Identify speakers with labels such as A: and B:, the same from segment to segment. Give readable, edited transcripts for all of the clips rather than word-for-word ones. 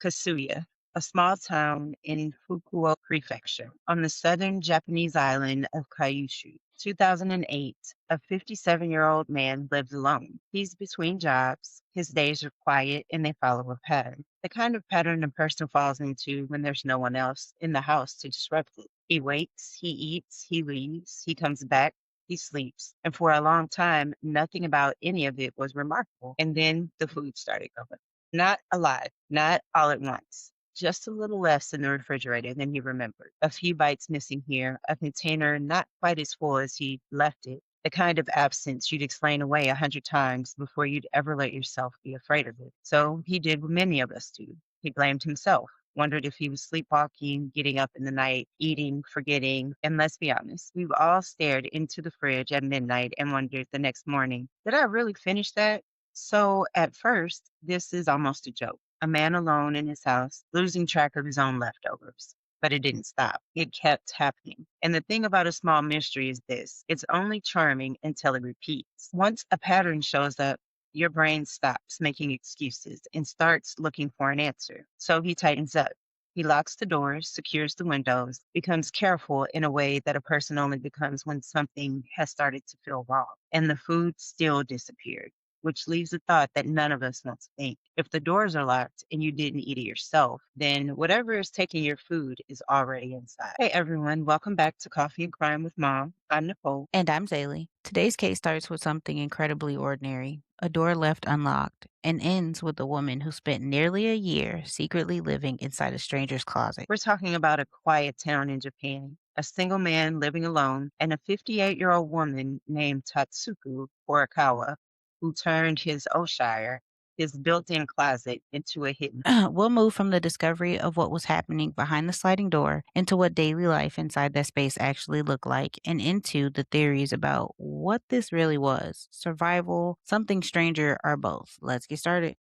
A: Kasuya, a small town in Fukuoka Prefecture on the southern Japanese island of Kyushu. 2008, a 57-year-old man lives alone. He's between jobs. His days are quiet and they follow a pattern. The kind of pattern a person falls into when there's no one else in the house to disrupt it. He waits, he eats, he leaves, he comes back, he sleeps. And for a long time, nothing about any of it was remarkable. And then the food started going. Not a lot, not all at once. Just a little less in the refrigerator than he remembered. A few bites missing here, a container not quite as full as he left it. The kind of absence you'd explain away 100 times before you'd ever let yourself be afraid of it. So he did what many of us do. He blamed himself, wondered if he was sleepwalking, getting up in the night, eating, forgetting. And let's be honest, we've all stared into the fridge at midnight and wondered the next morning, did I really finish that? So at first, this is almost a joke. A man alone in his house, losing track of his own leftovers. But it didn't stop. It kept happening. And the thing about a small mystery is this: it's only charming until it repeats. Once a pattern shows up, your brain stops making excuses and starts looking for an answer. So he tightens up. He locks the doors, secures the windows, becomes careful in a way that a person only becomes when something has started to feel wrong. And the food still disappeared, which leaves a thought that none of us want to think. If the doors are locked and you didn't eat it yourself, then whatever is taking your food is already inside. Hey everyone, welcome back to Coffee and Crime with Mom. I'm Nicole.
B: And I'm Zaylee. Today's case starts with something incredibly ordinary, a door left unlocked, and ends with a woman who spent nearly a year secretly living inside a stranger's closet.
A: We're talking about a quiet town in Japan, a single man living alone, and a 58-year-old woman named Tatsuku Horikawa, who turned his Oshire, his built-in closet, into a hidden.
B: We'll move from the discovery of what was happening behind the sliding door into what daily life inside that space actually looked like, and into the theories about what this really was survival, something stranger, or both. Let's get started.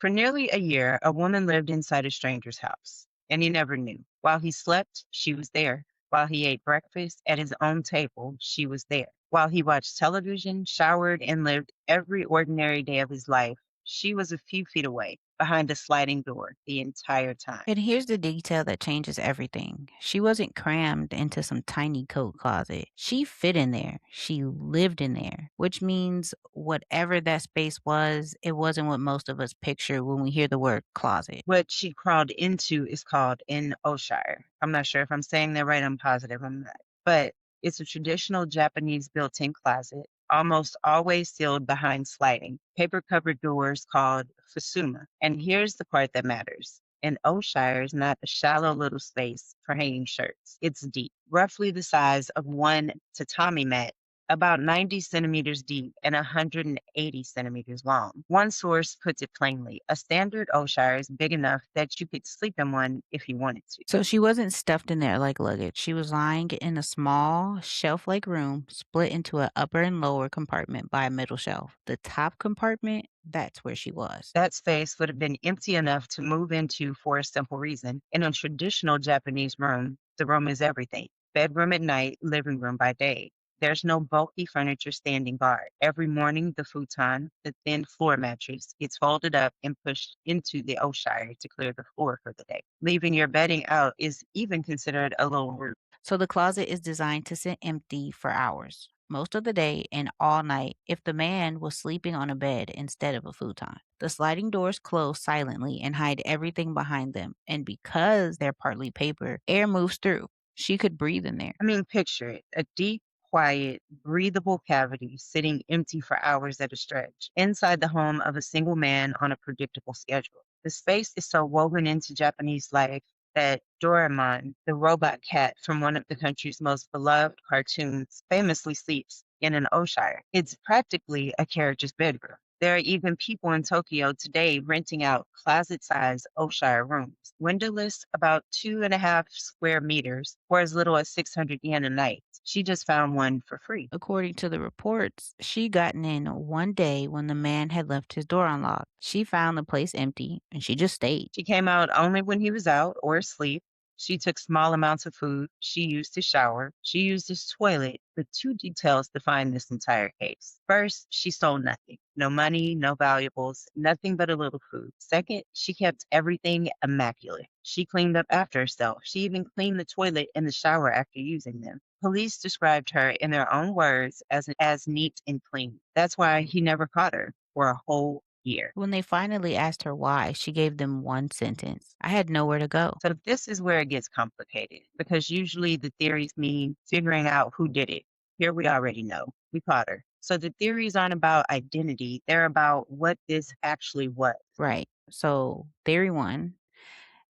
A: For nearly a year, a woman lived inside a stranger's house, and he never knew. While he slept, she was there. While he ate breakfast at his own table, she was there. While he watched television, showered, and lived every ordinary day of his life, she was a few feet away, behind a sliding door, the entire time.
B: And here's the detail that changes everything. She wasn't crammed into some tiny coat closet. She fit in there. She lived in there, which means whatever that space was, it wasn't what most of us picture when we hear the word closet.
A: What she crawled into is called an Oshire. I'm not sure if I'm saying that right. I'm positive I'm not. But it's a traditional Japanese built-in closet, almost always sealed behind sliding, paper-covered doors called fusuma. And here's the part that matters. An Oshire is not a shallow little space for hanging shirts. It's deep, roughly the size of one tatami mat, about 90 centimeters deep and 180 centimeters long. One source puts it plainly: a standard Oshire is big enough that you could sleep in one if you wanted to.
B: So she wasn't stuffed in there like luggage. She was lying in a small shelf like room split into an upper and lower compartment by a middle shelf. The top compartment, that's where she was.
A: That space would have been empty enough to move into for a simple reason. In a traditional Japanese room, the room is everything: bedroom at night, living room by day. There's no bulky furniture standing guard. Every morning, the futon, the thin floor mattress, gets folded up and pushed into the Oshire to clear the floor for the day. Leaving your bedding out is even considered a little rude.
B: So the closet is designed to sit empty for hours, most of the day and all night if the man was sleeping on a bed instead of a futon. The sliding doors close silently and hide everything behind them. And because they're partly paper, air moves through. She could breathe in there.
A: I mean, picture it: a deep, quiet, breathable cavity sitting empty for hours at a stretch, inside the home of a single man on a predictable schedule. The space is so woven into Japanese life that Doraemon, the robot cat from one of the country's most beloved cartoons, famously sleeps in an Oshire. It's practically a character's bedroom. There are even people in Tokyo today renting out closet-sized Oshire rooms, windowless, about 2.5 square meters, for as little as 600 yen a night. She just found one for free.
B: According to the reports, she gotten in one day when the man had left his door unlocked. She found the place empty and she just stayed.
A: She came out only when he was out or asleep. She took small amounts of food. She used his shower. She used his toilet. The two details define this entire case. First, she stole nothing. No money, no valuables, nothing but a little food. Second, she kept everything immaculate. She cleaned up after herself. She even cleaned the toilet and the shower after using them. Police described her in their own words as neat and clean. That's why he never caught her for a whole year.
B: When they finally asked her why, she gave them one sentence: I had nowhere to go.
A: So this is where it gets complicated because usually the theories mean figuring out who did it. Here we already know. We caught her. So the theories aren't about identity. They're about what this actually was.
B: Right. So, theory one,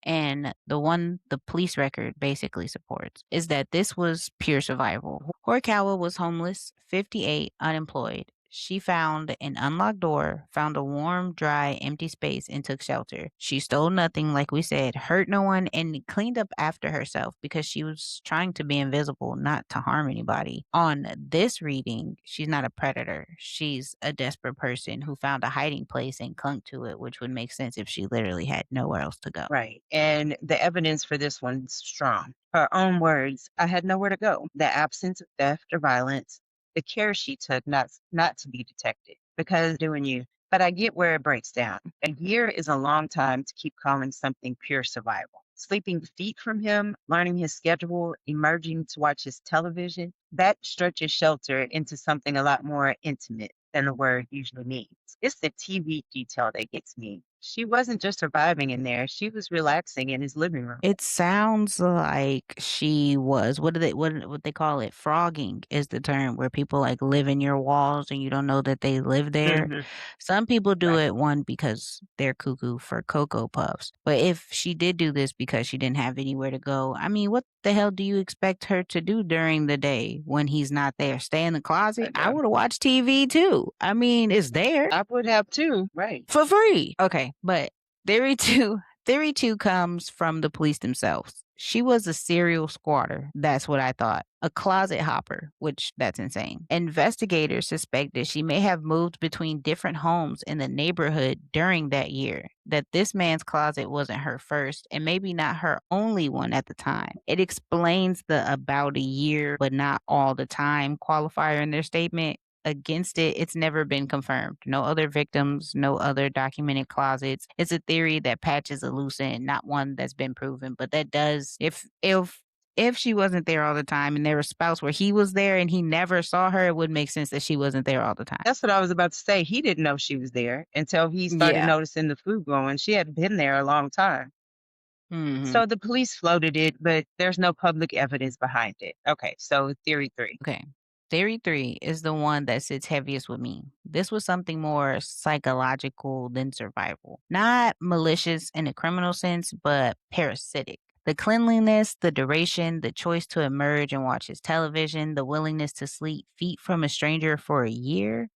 B: and the one the police record basically supports, is that this was pure survival. Horikawa was homeless, 58, unemployed. She found an unlocked door, found a warm, dry, empty space, and took shelter. She stole nothing, like we said, hurt no one, and cleaned up after herself because she was trying to be invisible, not to harm anybody. On this reading, she's not a predator. She's a desperate person who found a hiding place and clung to it, which would make sense if she literally had nowhere else to go.
A: Right. And the evidence for this one's strong. Her own words, I had nowhere to go. The absence of theft or violence, the care she took not to be detected because doing you. But I get where it breaks down. A year is a long time to keep calling something pure survival. Sleeping feet from him, learning his schedule, emerging to watch his television, that stretches shelter into something a lot more intimate than the word usually means. It's the TV detail that gets me. She wasn't just surviving in there, she was relaxing in his living room.
B: It sounds like she was, what they call it? Frogging is the term where people like live in your walls and you don't know that they live there.
A: Mhm.
B: Some people do
A: Right.
B: it one because they're cuckoo for Cocoa Puffs. But if she did do this because she didn't have anywhere to go, I mean, what the hell do you expect her to do during the day when he's not there? Stay in the closet? I would have watched TV too. I mean, it's there
A: I would have too. Right.
B: for free. Okay, but theory two, theory two comes from the police themselves. She was a serial squatter. That's what I thought. A closet hopper, which that's insane. Investigators suspect that she may have moved between different homes in the neighborhood during that year, that this man's closet wasn't her first and maybe not her only one at the time. It explains the about a year, but not all the time qualifier in their statement. Against it, it's never been confirmed. No other victims, no other documented closets. It's a theory that patches a loose end, not one that's been proven. But that does, if she wasn't there all the time and there was spouse where he was there and he never saw her, it would make sense that she wasn't there all the time.
A: That's what I was about to say. He didn't know she was there until he started
B: Yeah.
A: noticing the food going. She had been there a long time.
B: Hmm.
A: So the police floated it, but there's no public evidence behind it. Okay, so theory three.
B: Okay. Theory three is the one that sits heaviest with me. This was something more psychological than survival. Not malicious in a criminal sense, but parasitic. The cleanliness, the duration, the choice to emerge and watch his television, the willingness to sleep feet from a stranger for a year.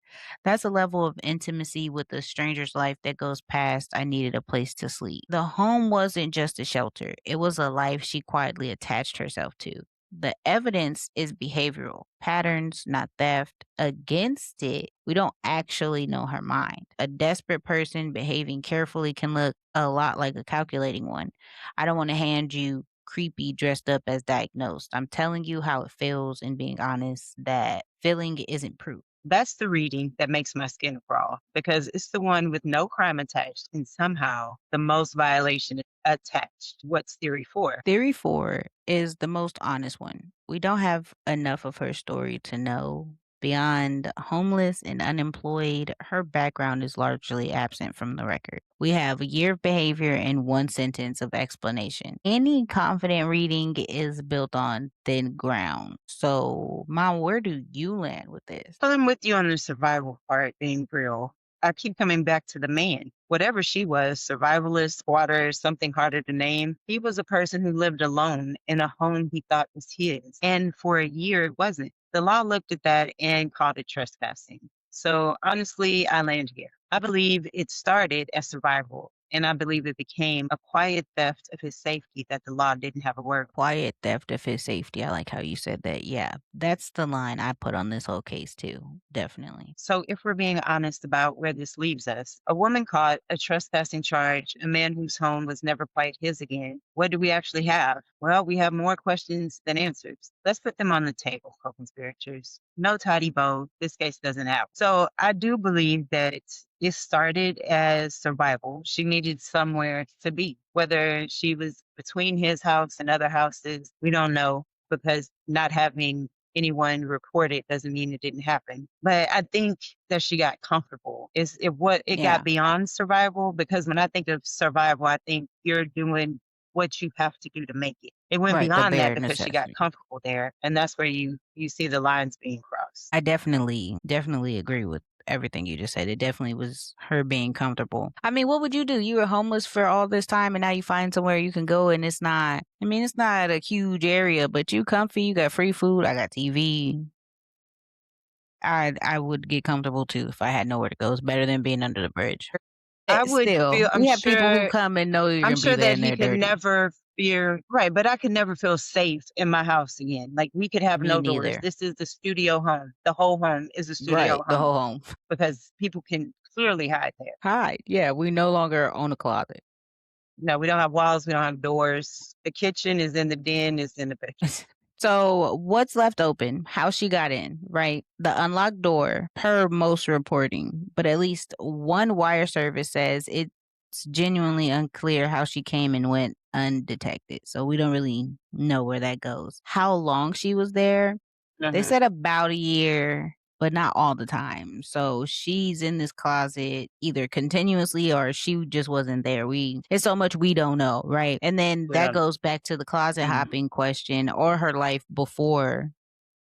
B: That's a level of intimacy with a stranger's life that goes past I needed a place to sleep. The home wasn't just a shelter, it was a life she quietly attached herself to. The evidence is behavioral patterns, not theft. Against it, we don't actually know her mind. A desperate person behaving carefully can look a lot like a calculating one. I don't want to hand you creepy dressed up as diagnosed. I'm telling you how it feels and being honest that feeling isn't proof.
A: That's the reading that makes my skin crawl because it's the one with no crime attached and somehow the most violation attached. What's theory four?
B: Theory four is the most honest one. We don't have enough of her story to know. Beyond homeless and unemployed, her background is largely absent from the record. We have a year of behavior and one sentence of explanation. Any confident reading is built on thin ground. So, Mom, where do you land with this?
A: Well, I'm with you on the survival part being real. I keep coming back to the man. Whatever she was, survivalist, squatter, something harder to name, he was a person who lived alone in a home he thought was his. And for a year, it wasn't. The law looked at that and called it trespassing. So honestly, I land here. I believe it started as survival, and I believe it became a quiet theft of his safety that the law didn't have a word.
B: Quiet theft of his safety. I like how you said that. Yeah, that's the line I put on this whole case too. Definitely.
A: So, if we're being honest about where this leaves us, a woman caught, a trespassing charge, a man whose home was never quite his again. What do we actually have? Well, we have more questions than answers. Let's put them on the table, co-conspirators. No tidy bow. This case doesn't have. So, I do believe that it started as survival. She needed somewhere to be. Whether she was between his house and other houses, we don't know because not having anyone report it doesn't mean it didn't happen. But I think that she got comfortable. Is it what it got
B: Yeah.
A: beyond survival? Because when I think of survival, I think you're doing what you have to do to make it. It went
B: Right. The
A: beyond that
B: bare
A: because she got
B: necessity.
A: comfortable there, and that's where you see the lines being crossed.
B: I definitely agree with everything you just said. It definitely was her being comfortable. I mean, what would you do? You were homeless for all this time and now you find somewhere you can go and it's not a huge area, but you comfy, you got free food, I got TV. I would get comfortable too if I had nowhere to go. It's better than being under the bridge.
A: I would
B: Still,
A: feel.
B: we have people who come and know you're
A: I'm
B: gonna be
A: sure
B: there
A: that
B: and
A: he
B: they're
A: could
B: dirty.
A: never fear, right? But I could never feel safe in my house again. Like we could have
B: Me
A: no doors.
B: neither.
A: This is the studio home. The whole home is a
B: Right,
A: studio
B: the
A: home
B: whole home.
A: because people can clearly hide there.
B: Hide. Yeah, we no longer own a closet.
A: No, we don't have walls, we don't have doors. The kitchen is in the den, is in the picture.
B: So what's left open? How she got in, right? The unlocked door, per most reporting, but at least one wire service says it's genuinely unclear how she came and went undetected. So we don't really know where that goes. How long she was there? They
A: Mhm.
B: said about a year, but not all the time. So she's in this closet either continuously or she just wasn't there. It's so much we don't know, right? And then
A: We
B: that
A: don't.
B: goes back to the closet
A: Mhm.
B: hopping question or her life before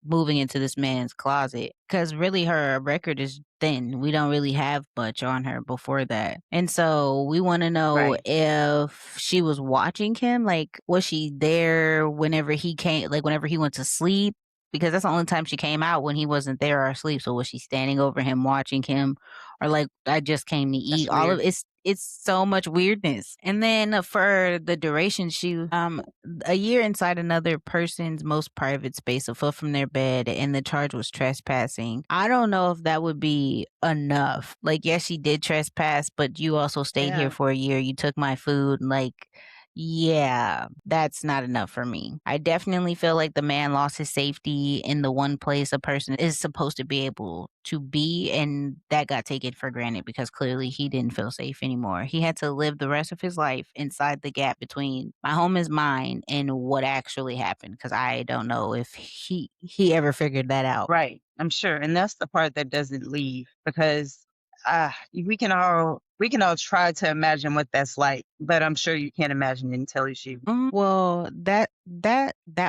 B: moving into this man's closet. Because really, her record is thin. We don't really have much on her before that. And so we want to know
A: Right.
B: if she was watching him. Like, was she there whenever he came, like, whenever he went to sleep? Because that's the only time she came out when he wasn't there or asleep. So was she standing over him, watching him? Or like, I just came to eat.
A: That's
B: All of
A: weird.
B: it's so much weirdness. And then for the duration, a year inside another person's most private space, a foot from their bed, and the charge was trespassing. I don't know if that would be enough. Like, yes, she did trespass, but you also stayed here
A: Yeah.
B: for a year. You took my food. Like, yeah, that's not enough for me. I definitely feel like the man lost his safety in the one place a person is supposed to be able to be, and that got taken for granted because clearly he didn't feel safe anymore. He had to live the rest of his life inside the gap between my home is mine and what actually happened because I don't know if he ever figured that out.
A: Right. I'm sure. And that's the part that doesn't leave because we can all try to imagine what that's like, but I'm sure you can't imagine it until it's you.
B: Well, that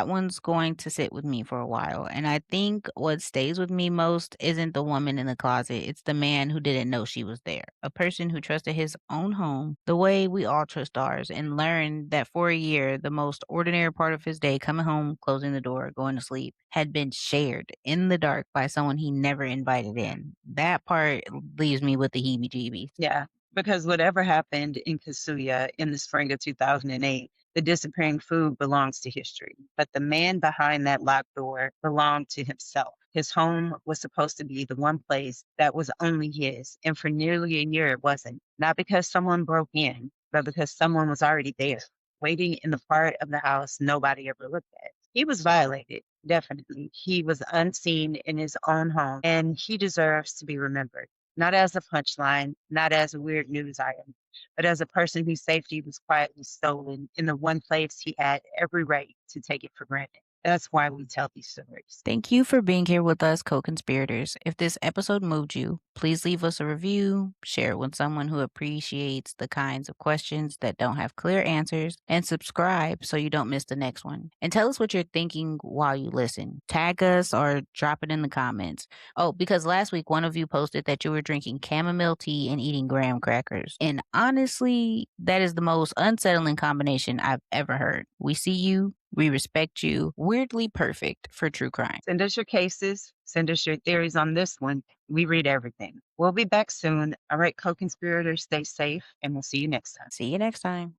B: one's going to sit with me for a while, and I think what stays with me most isn't the woman in the closet, it's the man who didn't know she was there. A person who trusted his own home the way we all trust ours and learned that for a year, the most ordinary part of his day, coming home, closing the door, going to sleep, had been shared in the dark by someone he never invited in. That part leaves me with the heebie-jeebies.
A: Yeah, because whatever happened in Kasuya in the spring of 2008, the disappearing food belongs to history. But the man behind that locked door belonged to himself. His home was supposed to be the one place that was only his. And for nearly a year, it wasn't. Not because someone broke in, but because someone was already there, waiting in the part of the house nobody ever looked at. He was violated, definitely. He was unseen in his own home, and he deserves to be remembered not as a punchline, not as a weird news item, but as a person whose safety was quietly stolen in the one place he had every right to take it for granted. That's why we tell these stories.
B: Thank you for being here with us, co conspirators. If this episode moved you, please leave us a review, share it with someone who appreciates the kinds of questions that don't have clear answers, and subscribe so you don't miss the next one. And tell us what you're thinking while you listen. Tag us or drop it in the comments. Oh, because last week one of you posted that you were drinking chamomile tea and eating graham crackers. And honestly, that is the most unsettling combination I've ever heard. We see you. We respect you. Weirdly perfect for true crime.
A: Send us your cases. Send us your theories on this one. We read everything. We'll be back soon. All right, co conspirators, stay safe, and we'll see you next time.
B: See you next time.